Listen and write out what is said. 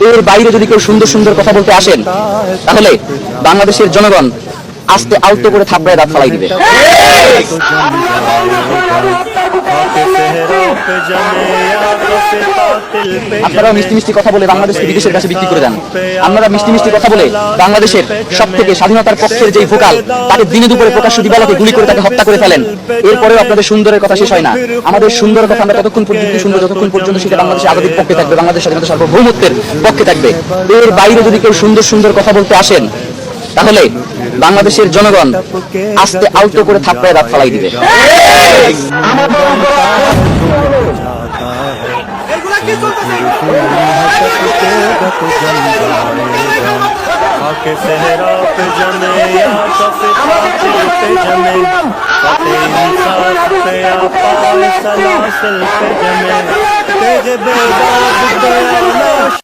এর বাইরে যদি কেউ সুন্দর সুন্দর কথা বলতে আসেন, তাহলে বাংলাদেশের জনগণ আস্তে আলতো করে থাপড়ায় দাঁত ফালাই দিবে। আপনারা মিষ্টি মিষ্টি কথা বলে বাংলাদেশকে বিদেশের কাছে বিক্রি করে দেন। আপনারা মিষ্টি মিষ্টি কথা বলে বাংলাদেশের সব থেকে স্বাধীনতার পক্ষের যেই ভোকাল, তাকে দিনে দুপুরে প্রকাশ্য দিবালোকে গুলি করে তাকে হত্যা করে ফেলেন। এরপরেও আপনাদের সুন্দরের কথা শেষ হয় না। আমাদের সুন্দর কথা আমরা ততক্ষণ পর্যন্ত শুনবো যতক্ষণ পর্যন্ত সেটা বাংলাদেশের আজাদীর পক্ষে থাকবে, বাংলাদেশ স্বাধীনতা সার্বভৌমত্বের পক্ষে থাকবে। এর বাইরে যদি কেউ সুন্দর সুন্দর কথা বলতে আসেন, তাহলে বাংলাদেশের জনগণ আস্তে আলতো করে থাপড়ায় দাঁত ফালাই দিবে। आके सहरा पे जमे या कफे पे जमे कते इंसाफ पे आपा सलासल पे जमे तेज बेदाग दया